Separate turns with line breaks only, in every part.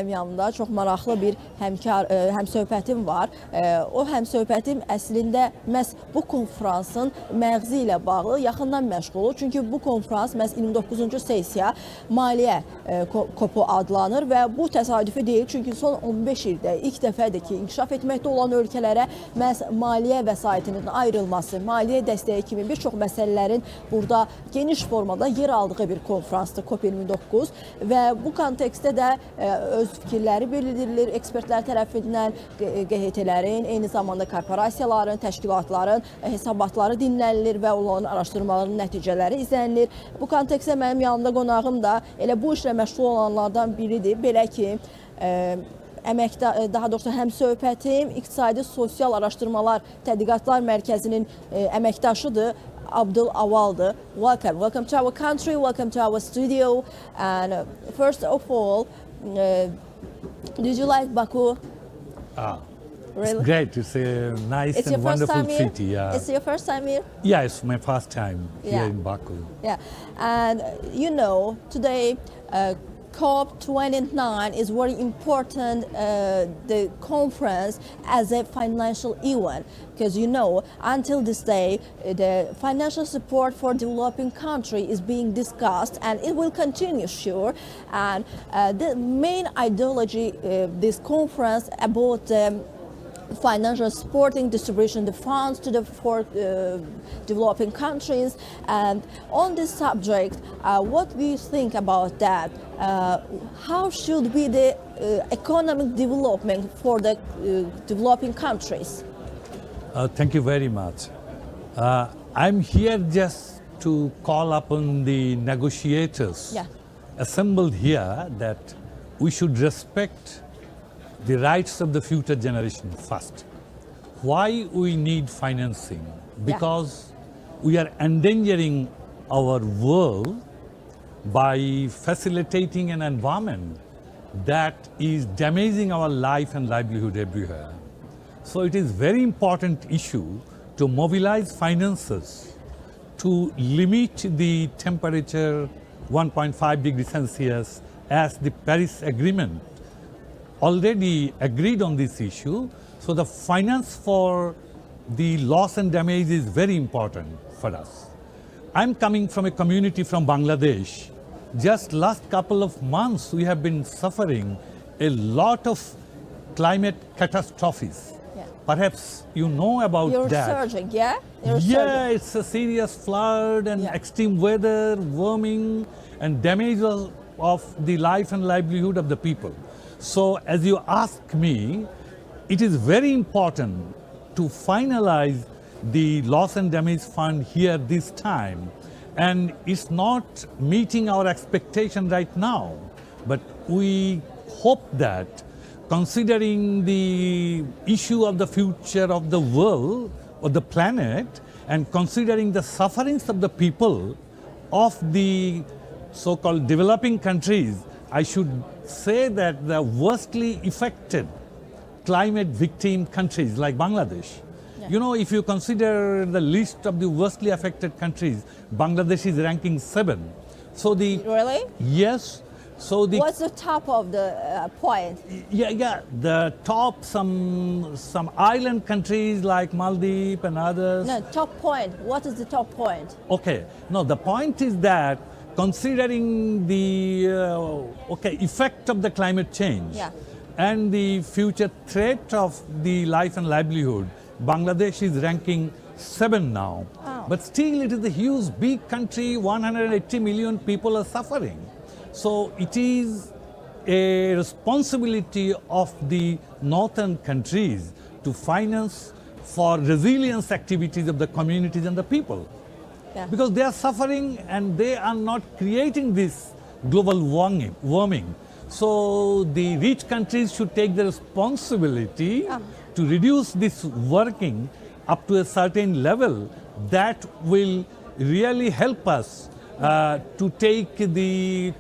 mənim yanımda çox maraqlı bir həmsöhbətim var. O həmsöhbətim əslində məhz bu konfransın məğzi ilə bağlı yaxından məşğuldur. Çünki bu konfrans məhz 29-cu sessiya maliyyə kopu adlanır və bu təsadüfi deyil. Çünki son 15 ildə ilk dəfədir ki, inkişaf etməkdə olan ölkələrə məhz maliyyə vəsaitinin ayrılması, maliyyə dəstəyi kimi bir çox məsələlərin burada geniş formada yer aldığı bir konfransdır COP29 və bu kontekstdə də öz fikirləri bildirilir ekspertlər tərəfindən, QHT-lərin, eyni zamanda korporasiyaların, təşkilatların hesabatları dinlənilir və onların araşdırmaların nəticələri izlənilir. Bu kontekstdə mənim yanımda qonağım da elə bu işlə məşğul olanlardan biridir. Belə ki, daha doğrusu həmsöhbətim İqtisadi Sosial Araşdırmalar Tədqiqatlar Mərkəzinin əməkdaşıdır. Abdul Awal'dır. Welcome to our country, welcome to our studio. And first of all, did you like Baku?
Really? It's great. It's a nice and wonderful city. Yeah.
It's your first time here?
Yeah, it's my first time here in Baku.
Yeah, and you know, today COP29 is very important, the conference as a financial event, because you know, until this day, the financial support for developing country is being discussed and it will continue, sure. And the main ideology this conference about financial supporting distribution the funds to the developing countries. And on this subject, what do you think about that? How should be the economic development for the developing countries?
Thank you very much. I'm here just to call upon the negotiators assembled here that we should respect the rights of the future generation first. Why we need financing? Because we are endangering our world by facilitating an environment that is damaging our life and livelihood everywhere. So it is very important issue to mobilize finances to limit the temperature 1.5 degrees Celsius as the Paris Agreement already agreed on this issue. So the finance for the loss and damage is very important for us. I'm coming from a community from Bangladesh. Just last couple of months we have been suffering a lot of climate catastrophes. Perhaps you know about that.
You're surging, yeah?
It's a serious flood and extreme weather, warming and damage of the life and livelihood of the people. So as you ask me, it is very important to finalize the loss and damage fund here this time. And it's not meeting our expectation right now, but we hope that considering the issue of the future of the world or the planet and considering the sufferings of the people of the so-called developing countries, I should say that the worstly affected climate victim countries like Bangladesh. You know, if you consider the list of the worstly affected countries, Bangladesh is ranking 7. So the
Really?
Yes. So the
what's the top of the point?
The top some island countries like Maldives and others.
No, top point. What is the top point?
Okay. No, the point is that considering the effect of the climate change and the future threat of the life and livelihood, Bangladesh is ranking 7 now. But still it is a huge, big country, 180 million people are suffering. So it is a responsibility of the northern countries to finance for resilience activities of the communities and the people. Because they are suffering and they are not creating this global warming. So the rich countries should take the responsibility to reduce this working up to a certain level that will really help us to take the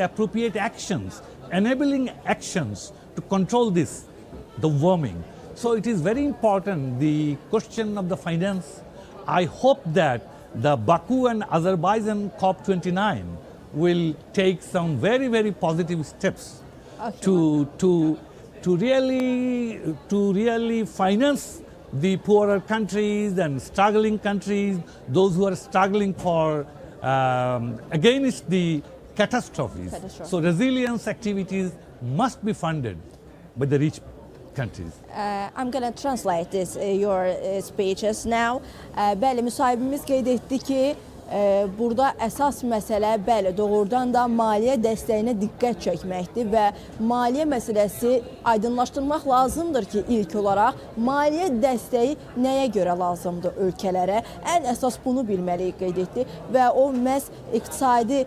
appropriate actions, enabling actions to control the warming. So it is very important, the question of the finance. I hope that the Baku and Azerbaijan COP29 will take some very, very positive steps to really finance the poorer countries and struggling countries, those who are struggling for against the catastrophes. So resilience activities must be funded by the rich countries.
I'm going to translate this your speeches now. Bəli, müsahibimiz qeyd etdi ki, burada əsas məsələ bəli doğrudan da maliyyə dəstəyinə diqqət çəkməkdir və maliyyə məsələsi aydınlaşdırmaq lazımdır ki, ilk olaraq maliyyə dəstəyi nəyə görə lazımdır ölkələrə? Ən əsas bunu bilməliyik qeyd etdi və o məhz iqtisadi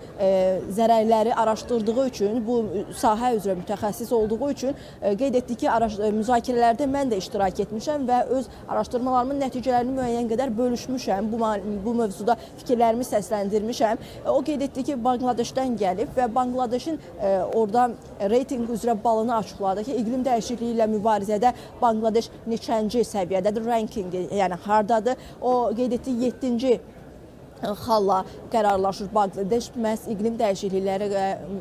zərərləri araşdırdığı üçün, bu sahə üzrə mütəxəssis olduğu üçün qeyd etdi ki, müzakirələrdə mən də iştirak etmişəm və öz araşdırmalarımın nəticələrini müəyyən qədər bölüşmüşəm. Bu mövzuda fikirlər səsləndirmişəm. O qeyd etdi ki, Bangladeşdən gəlib və Bangladeşin orada reytinq üzrə balını açıqladı ki, iqlim dəyişikliyi ilə mübarizədə Bangladeş neçənci səviyyədədir, rankingi, yəni hardadır. O qeyd etdi 7-ci xalla qərarlaşır Bangladeş məhz iqlim dəyişiklikləri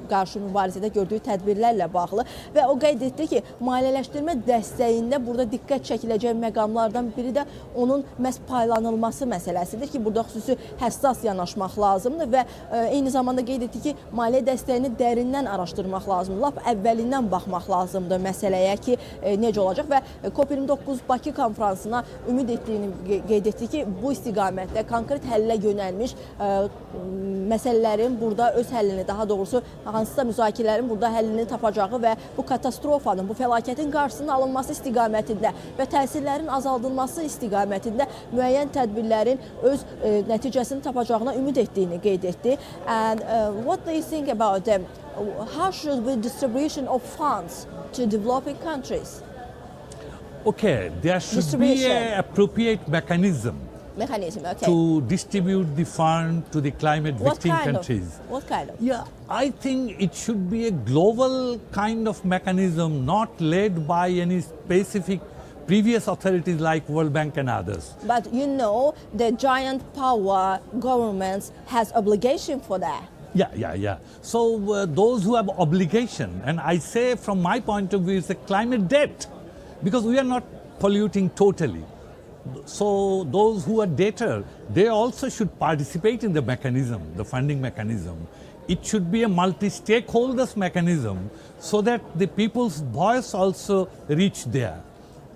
qarşı mübarizədə gördüyü tədbirlərlə bağlı və o qeyd etdi ki, maliyyələşdirmə dəstəyində burada diqqət çəkiləcək məqamlardan biri də onun məhz paylanılması məsələsidir ki, burada xüsusi həssas yanaşmaq lazımdır və eyni zamanda qeyd etdi ki, maliyyə dəstəyini dərindən araşdırmaq lazımdır, lap əvvəlindən baxmaq lazımdır məsələyə ki, necə olacaq və COP29 Bakı konfransına ümid etdiyini qeyd etdi ki, bu istiqamətdə konkret həllə yönəlmiş məsələlərin burada öz həllini, daha doğrusu hansısa müzakirələrin burada həllini tapacağı və bu katastrofanın, bu fəlakətin qarşısının alınması istiqamətində və təsirlərin azaldılması istiqamətində müəyyən tədbirlərin öz nəticəsini tapacağına ümid etdiyini qeyd etdi. And what do you think about them? How should be distribution of funds to developing countries?
Okay, there should be an appropriate mechanism to distribute the fund to the climate victim countries.
What kind of?
Yeah, I think it should be a global kind of mechanism, not led by any specific previous authorities like World Bank and others.
But you know, the giant power governments has obligation for that.
Yeah. So those who have obligation, and I say from my point of view, it's a climate debt, because we are not polluting totally. So those who are debtor, they also should participate in the mechanism, the funding mechanism. It should be a multi-stakeholders mechanism so that the people's voice also reach there.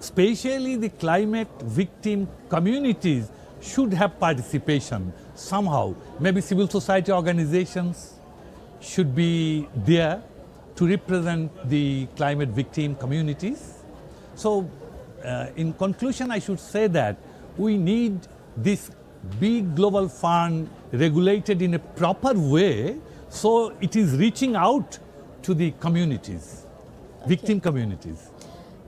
Especially the climate victim communities should have participation somehow. Maybe civil society organizations should be there to represent the climate victim communities. So in conclusion, I should say that we need this big global fund regulated in a proper way so it is reaching out to the communities, victim communities.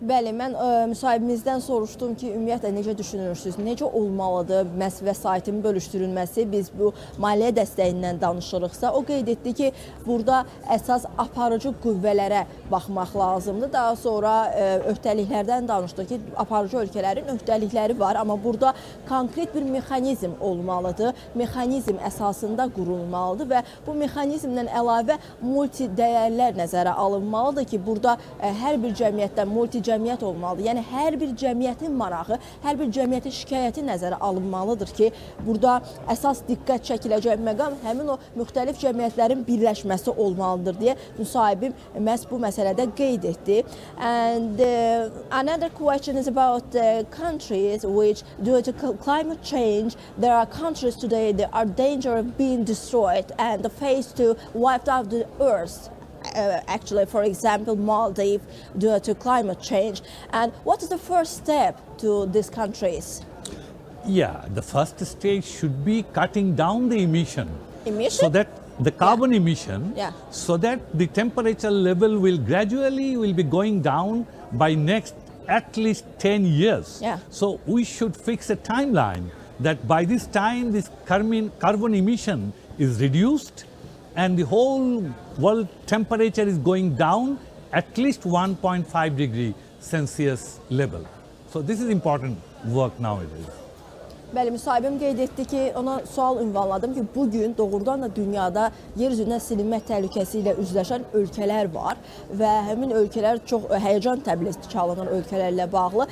Bəli, mən müsahibimizdən soruşdum ki, ümumiyyətlə necə düşünürsünüz, necə olmalıdır məhz vəsaitin bölüşdürülməsi, biz bu maliyyə dəstəyindən danışırıqsa, o qeyd etdi ki, burada əsas aparıcı qüvvələrə baxmaq lazımdır. Daha sonra öhdəliklərdən danışdı ki, aparıcı ölkələrin öhdəlikləri var, amma burada konkret bir mexanizm olmalıdır, mexanizm əsasında qurulmalıdır və bu mexanizmdən əlavə multi-dəyərlər nəzərə alınmalıdır ki, burada hər bir cəmiyyətdən multi-cəmiyyət olmalıdır. Yəni, hər bir cəmiyyətin marağı, hər bir cəmiyyətin şikayəti nəzərə alınmalıdır ki, burada əsas diqqət çəkiləcək məqam həmin o müxtəlif cəmiyyətlərin birləşməsi olmalıdır deyə müsahibim məhz bu məsələdə qeyd etdi. And another question is about countries which, due to climate change, there are countries today that are in danger of being destroyed and faced to wipe out the earth. Actually, for example, Maldives, due to climate change. And what is the first step to these countries?
Yeah, the first stage should be cutting down the emission.
Emission?
So that the carbon emission, so that the temperature level will gradually be going down by next at least 10 years. So we should fix a timeline that by this time this carbon emission is reduced and the whole world temperature is going down at least 1.5 degree Celsius level. So this is important work nowadays.
Bəli, müsahibim qeyd etdi ki, ona sual ünvanladım ki, bugün doğrudan da dünyada yer üzündən silinmə təhlükəsi ilə üzləşən ölkələr var və həmin ölkələr çox həyəcan təbliğ çalınan ölkələrlə bağlı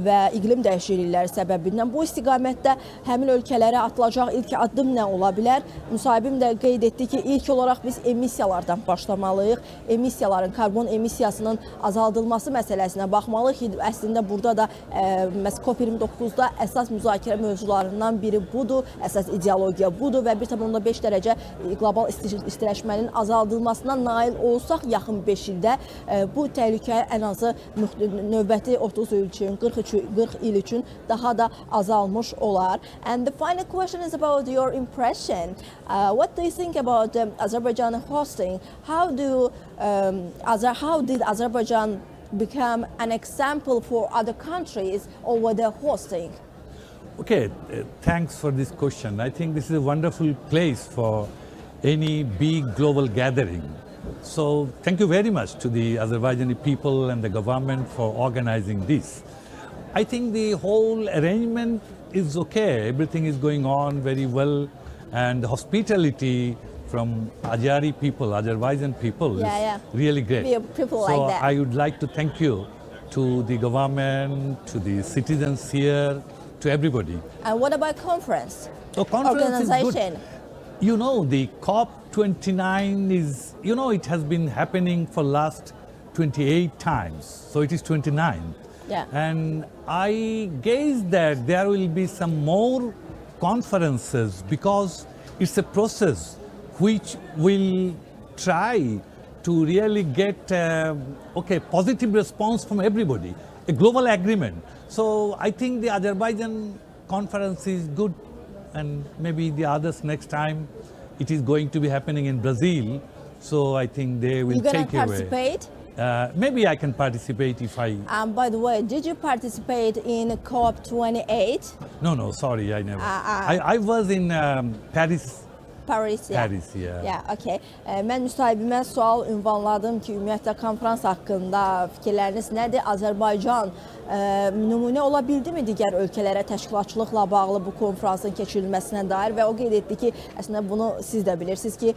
və iqlim dəyişiklikləri səbəbindən bu istiqamətdə həmin ölkələrə atılacaq ilk addım nə ola bilər? Müsahibim də qeyd etdi ki, ilk olaraq biz emissiyalardan başlamalıyıq. Emissiyaların, karbon emissiyasının azaldılması məsələsinə baxmalıyıq. Əslində burada da COP29-da əsas müzakirə mövzularından biri budur, əsas ideologiya budur və 1,5 dərəcə qlobal istiləşmənin azaldılmasına nail olsaq yaxın 5 ildə bu təhlükə ən azı növbəti 30 il üçün, 40 il üçün daha da azalmış olar. And the final question is about your impression. What do you think about Azerbaijan hosting? How did Azerbaijan become an example for other countries over the hosting?
Okay, thanks for this question. I think this is a wonderful place for any big global gathering. So thank you very much to the Azerbaijani people and the government for organizing this. I think the whole arrangement is okay. Everything is going on very well, and the hospitality from Azeri people, Azerbaijan people is really great.
People
so
like that.
I would like to thank you to the government, to the citizens here, to everybody.
And what about conference?
So conference is good. You know, the COP29 is, it has been happening for last 28 times. So it is 29.
Yeah.
And I guess that there will be some more conferences because it's a process which will try to really get positive response from everybody, a global agreement. So I think the Azerbaijan conference is good, and maybe the others next time. It is going to be happening in Brazil, so I think they will take away.
You're going to participate?
Maybe I can participate if I...
By the way, did you participate in COP28?
No, sorry, I never. I was in Paris.
Paris, yeah.
Paris, yeah.
Yeah, okay. Mən müsahibimə sual ünvanladım ki, ümumiyyətlə konferans haqqında fikirləriniz nədir? Azərbaycan nümunə ola bildimi digər ölkələrə təşkilatçılıqla bağlı bu konferansın keçirilməsinə dair və o qeyd etdi ki, əslində bunu siz də bilirsiniz ki,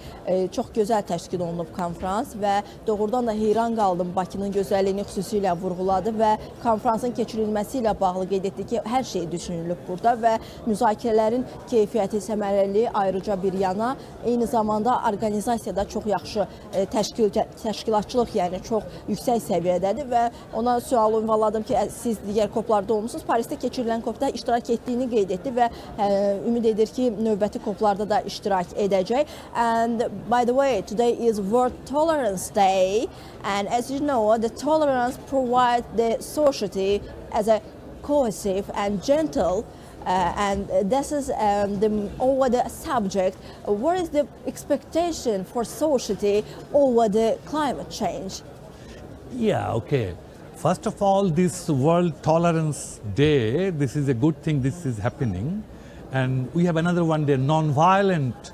çox gözəl təşkil olunub konferans və doğrudan da heyran qaldım, Bakının gözəlliyini xüsusilə vurğuladı və konferansın keçirilməsi ilə bağlı qeyd etdi ki, hər şey düşünülüb burada və müzakirələrin keyfiyyəti, səmərəliliyi ayrıca bir yana, eyni zamanda orqanizasiyada çox yaxşı təşkilatçılıq, yəni çox yüksək səviyyədədir və ona sual ünvanladım ki, siz digər koplarda olmuşsunuz. Parisdə keçirilən kopda iştirak etdiyini qeyd etdi və ümid edir ki, növbəti koplarda da iştirak edəcək. And by the way, today is World Tolerance Day, and as you know, the tolerance provides the society as a cohesive and gentle. And this is over the subject. What is the expectation for society over the climate change?
Yeah, okay. First of all, this World Tolerance Day, this is a good thing this is happening. And we have another one day, Non-Violent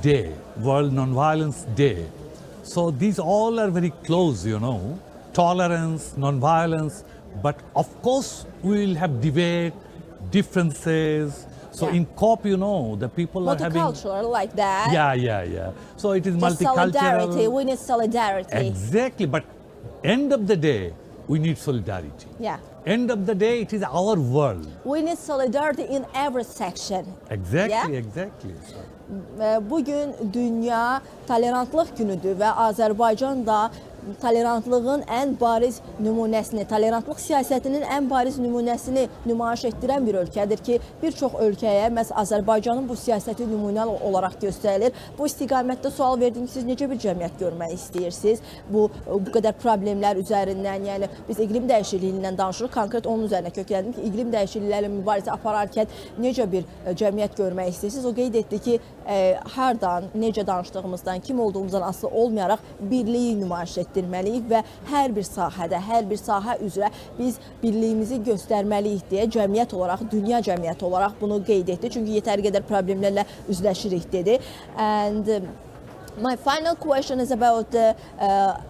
Day, World Non-Violence Day. So these all are very close, tolerance, non-violence. But of course, we will have debate, differences. So in COP, the people are having...
Multicultural like that.
Yeah. So it is
just
multicultural.
Solidarity, we need solidarity.
Exactly, but end of the day, we need solidarity.
Yeah.
End of the day, it is our world.
We need solidarity in every section.
Exactly,
yeah?
Exactly.
Bugün Dünya Tolerantlıq günüdür və Azərbaycan da tolerantlığın ən bariz nümunəsini, tolerantlıq siyasətinin ən bariz nümunəsini nümayiş etdirən bir ölkədir ki, bir çox ölkəyə məhz Azərbaycanın bu siyasəti nümunə olaraq göstərilir. Bu istiqamətdə sual verdim ki, siz necə bir cəmiyyət görmək istəyirsiniz? Bu qədər problemlər üzərindən, yəni biz iqlim dəyişikliyindən danışırıq, konkret onun üzərinə kökləndim ki, iqlim dəyişikliklərlə mübarizə apararkən necə bir cəmiyyət görmək istəyirsiniz? O qeyd etdi ki, hardan, necə danışdığımızdan, kim olduğumuzdan asılı olmayaraq birliyi nümayiş etdirməliyik və hər bir sahədə, hər bir sahə üzrə biz birliyimizi göstərməliyik deyə cəmiyyət olaraq, dünya cəmiyyəti olaraq bunu qeyd etdi. Çünki yetəri qədər problemlərlə üzləşirik dedi. And my final question is about the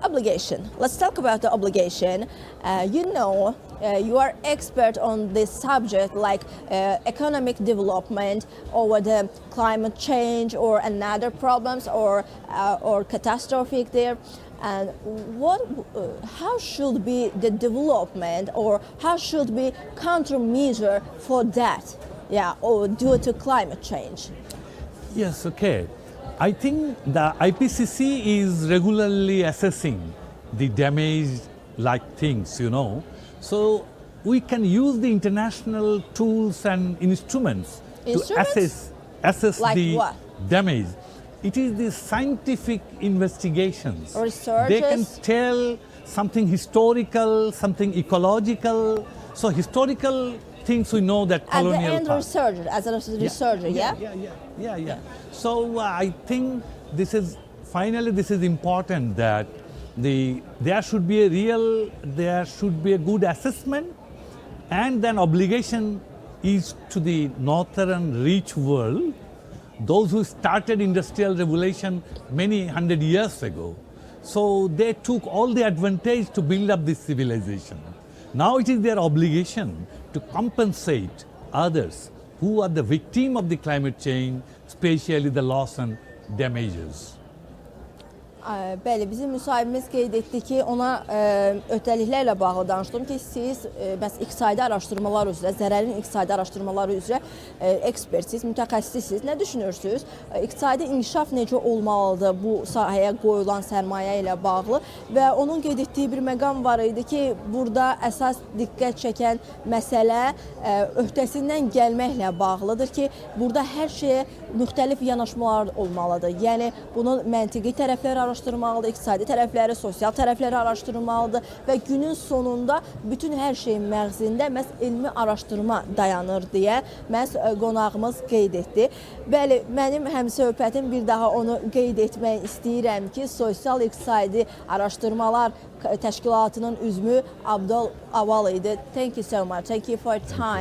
obligation. Let's talk about the obligation. you are expert on this subject, like economic development or the climate change or another problems or catastrophic there. And how should be the development or how should be countermeasure for that? Yeah, or due to climate change.
Yes, okay. I think the IPCC is regularly assessing the damage like things, you know. So we can use the international tools and instruments to assess
like
the
what?
damage. It is the scientific investigations.
Researches?
They can tell something historical, something ecological. So historical things we know that colonial
At the end,
past.
researcher, as a researcher, yeah?
Yeah. So I think this is important that there should be a good assessment, and then obligation is to the northern rich world, those who started industrial revolution many hundred years ago. So they took all the advantage to build up this civilization. Now it is their obligation to compensate others who are the victim of the climate change, especially the loss and damages.
Bəli, bizim müsahibimiz qeyd etdi ki, ona öhdəliklərlə bağlı danışdım ki, siz bəs iqtisadi araşdırmalar üzrə, zərərin iqtisadi araşdırmaları üzrə ekspertsiz, mütəxəssissiniz. Nə düşünürsünüz? İqtisadi inkişaf necə olmalıdır bu sahəyə qoyulan sərmayə ilə bağlı və onun qeyd etdiyi bir məqam var idi ki, burada əsas diqqət çəkən məsələ öhdəsindən gəlməklə bağlıdır ki, burada hər şeyə müxtəlif yanaşmalar olmalıdır. Yəni, bunun məntiqi tərəfləri araşdırmalıdır, iqtisadi tərəfləri, sosial tərəfləri araşdırmalıdır və günün sonunda bütün hər şeyin məğzində məhz elmi araşdırma dayanır deyə məhz qonağımız qeyd etdi. Bəli, mənim həmsöhbətim bir daha onu qeyd etmək istəyirəm ki, Sosial-İqtisadi Araşdırmalar Təşkilatının üzvü Abdul Aval idi. Thank you so much. Thank you for your time.